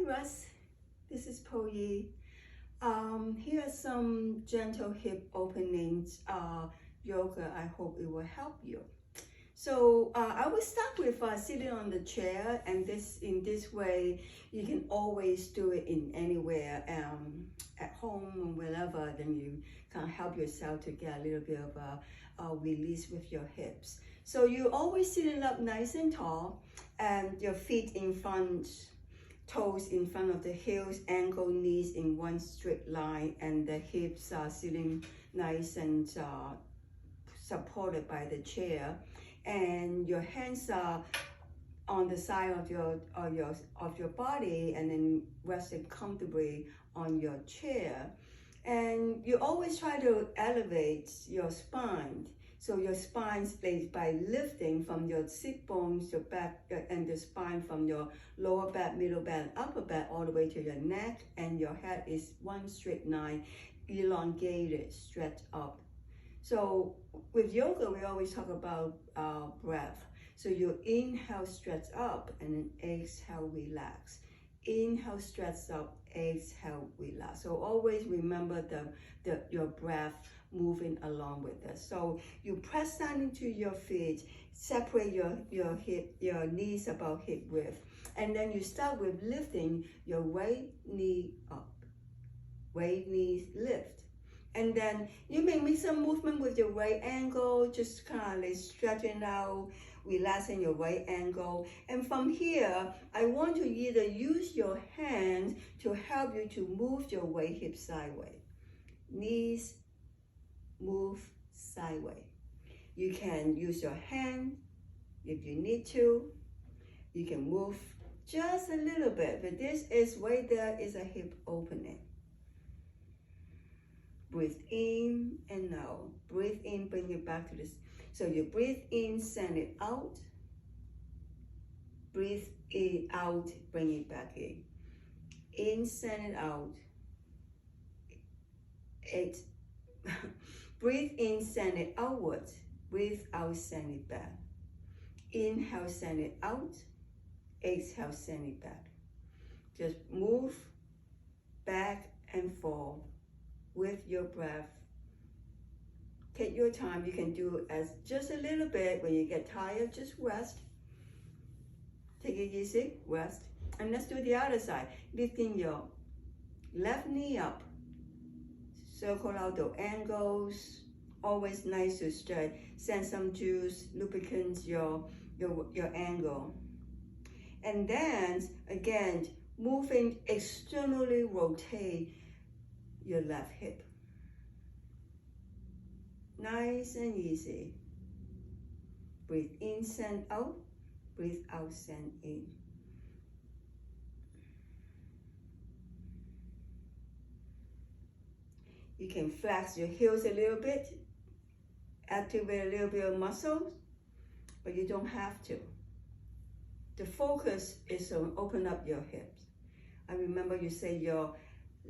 Hi Russ, this is Po Yi. Here are some gentle hip openings yoga. I hope it will help you. So I will start with sitting on the chair, and in this way you can always do it in anywhere, at home or wherever. Then you can help yourself to get a little bit of a release with your hips. So you always sitting up nice and tall, and your feet in front, toes in front of the heels, ankle, knees in one straight line, and the hips are sitting nice and supported by the chair, and your hands are on the side of your body, and then resting comfortably on your chair. And you always try to elevate your spine. So your spine stays by lifting from your sit bones, your back, and the spine from your lower back, middle back, and upper back, all the way to your neck, and your head is one straight line, elongated, stretched up. So with yoga, we always talk about breath. So you inhale, stretch up, and then exhale, relax. Inhale, stretch up, exhale, relax. So always remember your breath moving along with us. So you press down into your feet, separate your knees about hip width, and then you start with lifting your right knee up. Right knee lift. And then you may make some movement with your right ankle, just kind of like stretching out, relaxing your right ankle. And from here, I want to either use your hands to help you to move your right hip sideways. Knees move sideways. You can use your hand if you need to. You can move just a little bit, but this is right there is a hip opening. Breathe in and out. Breathe in, bring it back to this. So you breathe in, send it out. Breathe in, out, bring it back in. In, send it out. Breathe in, send it outwards. Breathe out, send it back. Inhale, send it out. Exhale, send it back. Just move back and forth with your breath. Take your time. You can do as just a little bit. When you get tired, just rest. Take it easy, rest. And let's do the other side. Lifting your left knee up. Circle out the angles. Always nice to stretch. Send some juice, lubricants your angle. And then again, moving externally, rotate your left hip. Nice and easy. Breathe in, send out. Breathe out, send in. You can flex your heels a little bit, activate a little bit of muscles, but you don't have to. The focus is on open up your hips. I remember you say your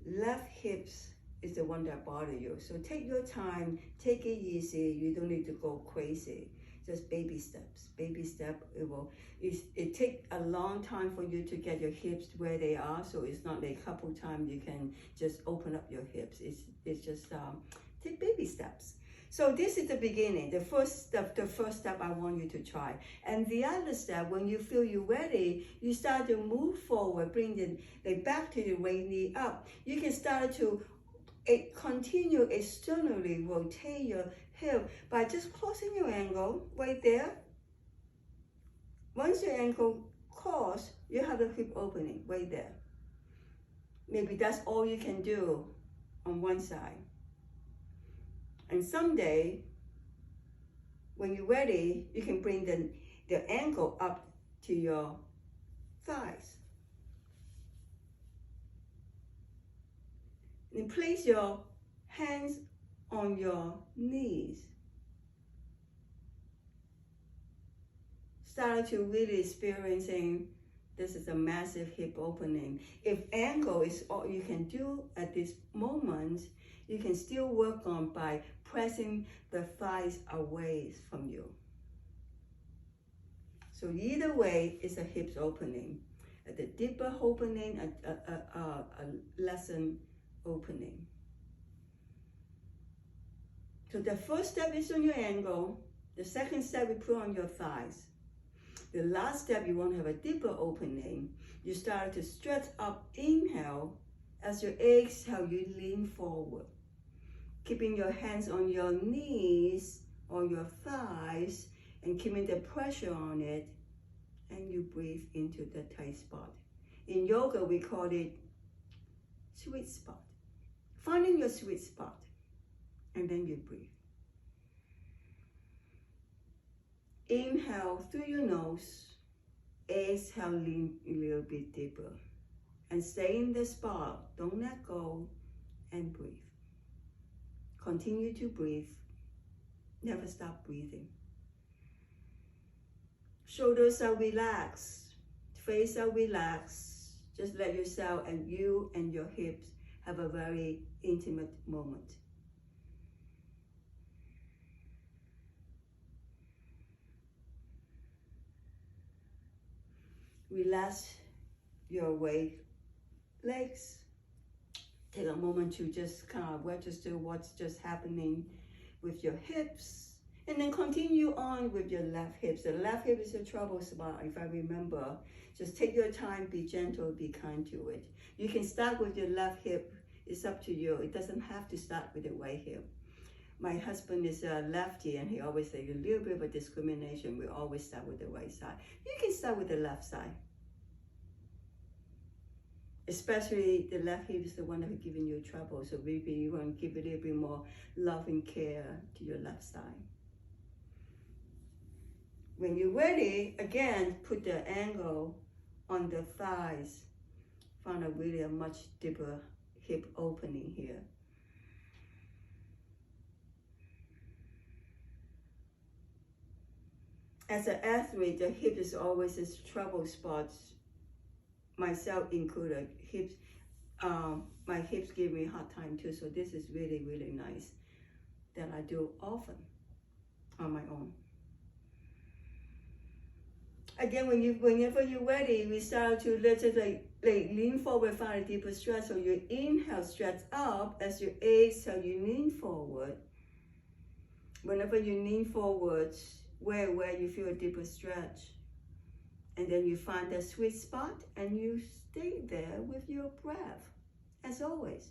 left hips is the one that bother you. So take your time, take it easy. You don't need to go crazy. Just baby steps. Baby step. It takes a long time for you to get your hips where they are. So it's not like a couple times you can just open up your hips. It's just take baby steps. So this is the beginning, the first step I want you to try. And the other step, when you feel you're ready, you start to move forward, bring the back to the right knee up. You can start to continue externally rotate your hip by just closing your ankle right there. Once your ankle closed, you have a hip opening right there. Maybe that's all you can do on one side. And someday, when you're ready, you can bring the ankle up to your thighs. And place your hands on your knees. Start to really experiencing this is a massive hip opening. If ankle is all you can do at this moment, you can still work on by pressing the thighs away from you. So either way, it's a hips opening. at the deeper opening, a lesson opening. So the first step is on your ankle. The second step we put on your thighs. The last step, you want to have a deeper opening. You start to stretch up, inhale. As you exhale, you lean forward. Keeping your hands on your knees or your thighs and keeping the pressure on it. And you breathe into the tight spot. In yoga, we call it sweet spot. Finding your sweet spot. And then you breathe. Inhale through your nose. Exhale, lean a little bit deeper. And stay in the spot. Don't let go. And breathe. Continue to breathe. Never stop breathing. Shoulders are relaxed. Face are relaxed. Just let yourself and you and your hips have a very intimate moment. Relax your legs. Take a moment to just kind of register what's just happening with your hips. And then continue on with your left hips. The left hip is a trouble spot, if I remember. Just take your time, be gentle, be kind to it. You can start with your left hip. It's up to you. It doesn't have to start with the right hip. My husband is a lefty, and he always says a little bit of a discrimination. We always start with the right side. You can start with the left side. Especially the left hip is the one that's giving you trouble. So maybe you want to give a little bit more love and care to your left side. When you're ready, again, put the angle on the thighs. Find a much deeper hip opening here. As an athlete, the hip is always a trouble spot. Myself included. My hips give me a hard time too. So this is really, really nice that I do often on my own. Again, whenever you're ready, we start to lean forward, find a deeper stretch. So you inhale, stretch up. As you exhale, you lean forward. Whenever you lean forward, where you feel a deeper stretch. And then you find that sweet spot and you stay there with your breath, as always.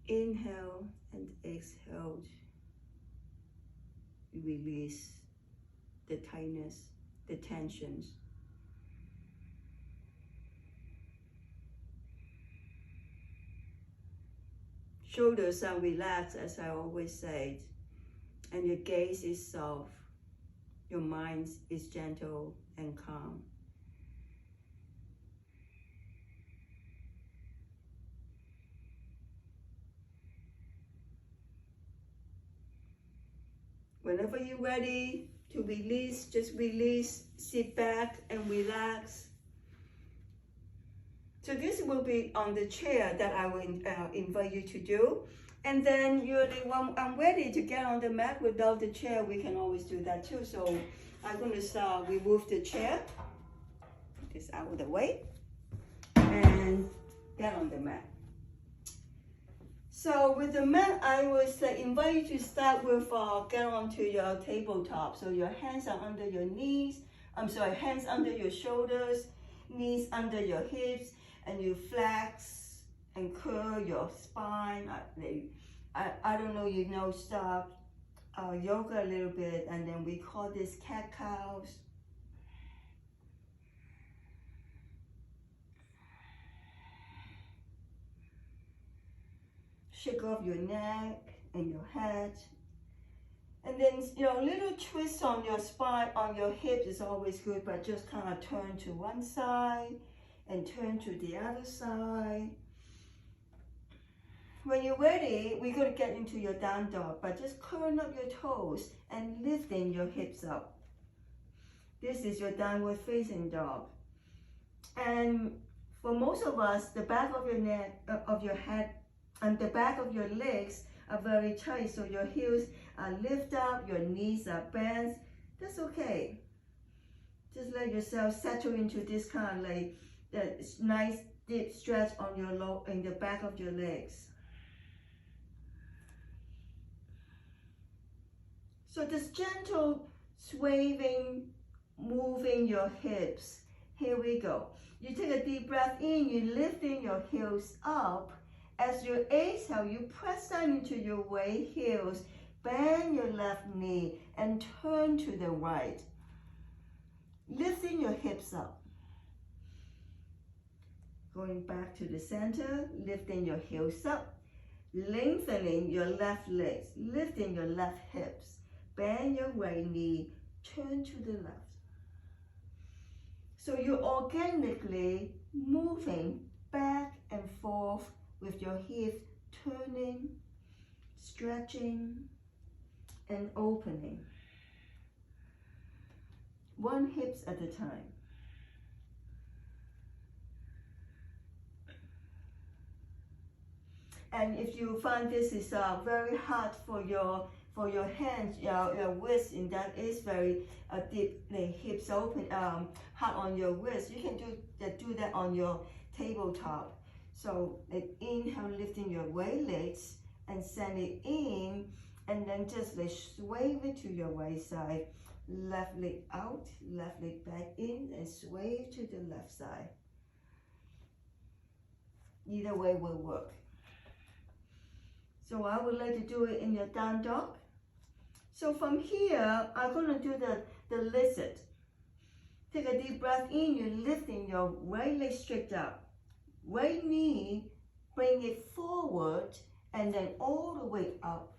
Inhale and exhale. You release the tightness, the tensions. Shoulders are relaxed, as I always say, and your gaze is soft. Your mind is gentle and calm. Whenever you're ready to release, just release, sit back and relax. So this will be on the chair that I will invite you to do. And then when I'm ready to get on the mat without the chair, we can always do that too. So I'm going to remove the chair, put this out of the way, and get on the mat. So with the mat, I would invite you to start with get onto your tabletop. So your hands are under your knees. Hands under your shoulders, knees under your hips, and you flex and curl your spine. I don't know, start yoga a little bit, and then we call this cat-cows. Shake off your neck and your head. And then, little twist on your spine, on your hips is always good, but just kind of turn to one side and turn to the other side. When you're ready, we're going to get into your down dog, but just curl up your toes and lifting your hips up. This is your downward facing dog. And for most of us, the back of your neck, of your head, and the back of your legs are very tight, so your heels are lift up, your knees are bent. That's okay. Just let yourself settle into this kind of like nice deep stretch on your in the back of your legs. So this gentle swaying, moving your hips. Here we go. You take a deep breath in, you lifting your heels up. As you exhale, you press down into your right heels, bend your left knee and turn to the right. Lifting your hips up. Going back to the center, lifting your heels up, lengthening your left legs, lifting your left hips, bend your right knee, turn to the left. So you're organically moving back and forth with your hips turning, stretching, and opening. One hip at a time. And if you find this is very hard for your hands, your wrist, and that is very deep, the hips open, hard on your wrist, you can do that on your tabletop. So inhale, lifting your right legs and send it in, and then just sway it to your right side. Left leg out, left leg back in, and sway to the left side. Either way will work. So I would like to do it in your down dog. So from here, I'm going to do the lizard. Take a deep breath in, you're lifting your right leg straight up. Right knee, bring it forward, and then all the way up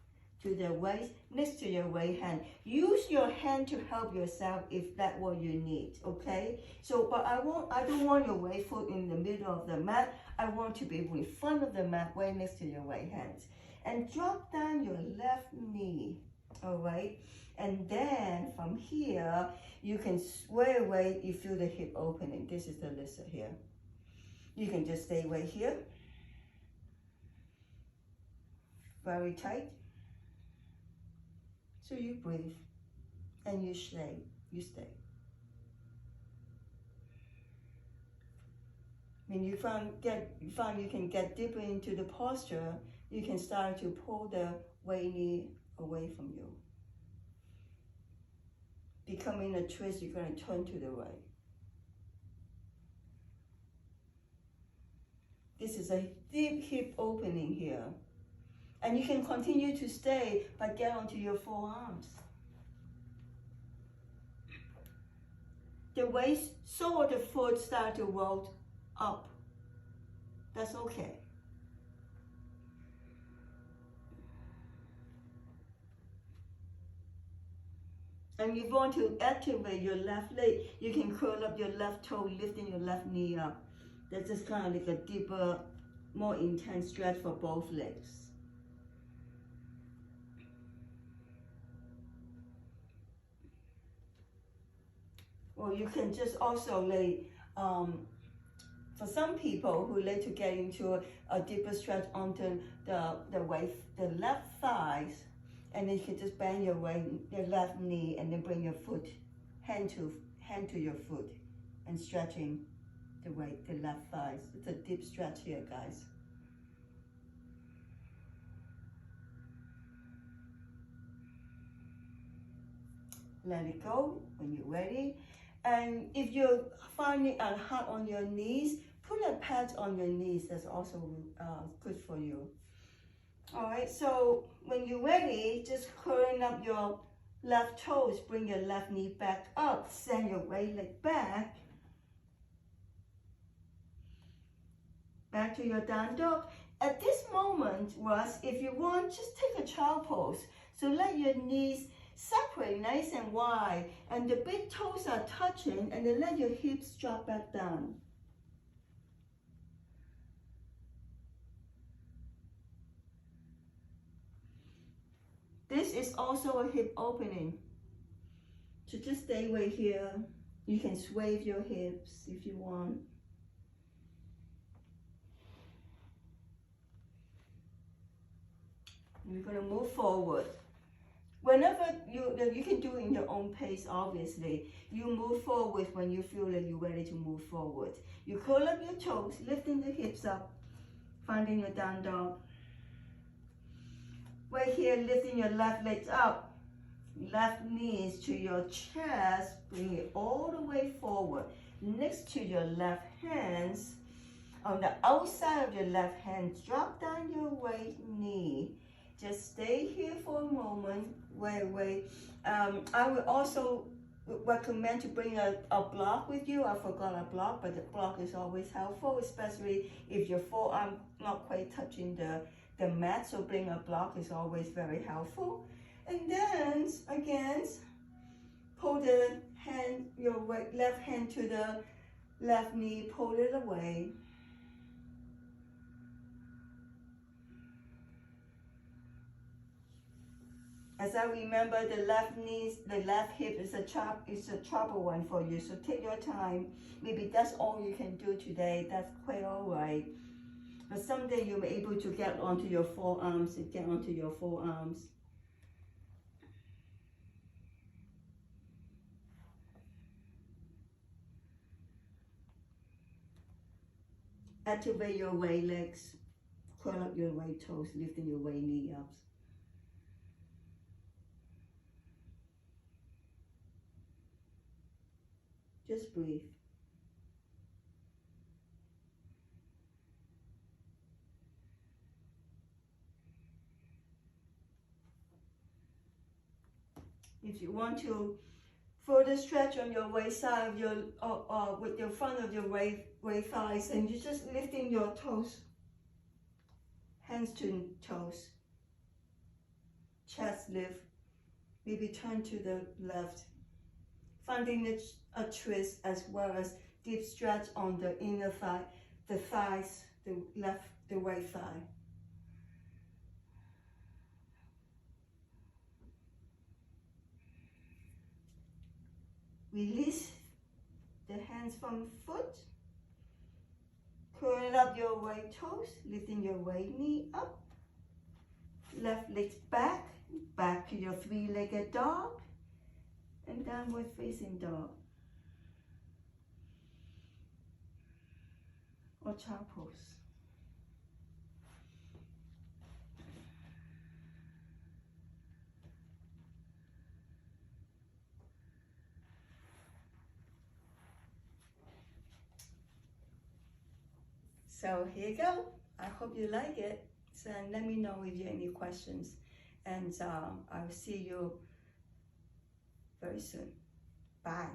to the right, next to your right hand. Use your hand to help yourself if that's what you need, okay? So, but I don't want your right foot in the middle of the mat. I want to be in front of the mat, right next to your right hand. And drop down your left knee, all right? And then from here, you can sway away, you feel the hip opening. This is the lizard here. You can just stay right here. Very tight. So you breathe and you stay. When you find you can get deeper into the posture, you can start to pull the right knee away from you. Becoming a twist, you're going to turn to the right. This is a deep hip opening here. And you can continue to stay, but get onto your forearms. The waist, sole of the foot start to roll up. That's okay. And you want to activate your left leg, you can curl up your left toe, lifting your left knee up. That's just kind of like a deeper, more intense stretch for both legs. Or you can just also lay, for some people who like to get into a deeper stretch onto the left thighs, and then you can just bend your left knee and then bring your foot, hand to your foot, and stretching the left thighs. It's a deep stretch here, guys. Let it go when you're ready. And if you're finding it hard on your knees, put a pad on your knees. That's also good for you. All right, so when you're ready, just curling up your left toes, bring your left knee back up, send your right leg back to your down dog. At this moment, Russ, if you want, just take a child pose. So let your knees separate nice and wide, and the big toes are touching, and then let your hips drop back down. This is also a hip opening. So just stay right here. You can sway your hips if you want. We're going to move forward. Whenever you can do it in your own pace, obviously. You move forward when you feel that you're ready to move forward. You curl up your toes, lifting the hips up, finding your down dog. Right here, lifting your left legs up, left knees to your chest, bring it all the way forward. Next to your left hands, on the outside of your left hand, drop down your right knee. Just stay here for a moment. Wait. I would also recommend to bring a block with you. I forgot a block, but the block is always helpful, especially if your forearm not quite touching the mat. So bring a block is always very helpful. And then again, pull the hand, your left hand to the left knee, pull it away. As I remember, the left knee, the left hip is a trouble one for you. So take your time. Maybe that's all you can do today. That's quite all right. But someday you'll be able to get onto your forearms and get onto your forearms. Activate your right legs. Curl up your right toes, lifting your right knee up. Just breathe. If you want to further stretch on your right side of your, with your front of your right thighs, and you're just lifting your toes, hands to toes, chest lift, maybe turn to the left, finding a twist as well as deep stretch on the inner thigh, the thighs, the right thigh. Release the hands from foot. Curl up your right toes, lifting your right knee up. Left leg back, back to your three-legged dog, and downward facing dog. Or child pose. So here you go. I hope you like it. So let me know if you have any questions. And I'll see you very soon. Bye.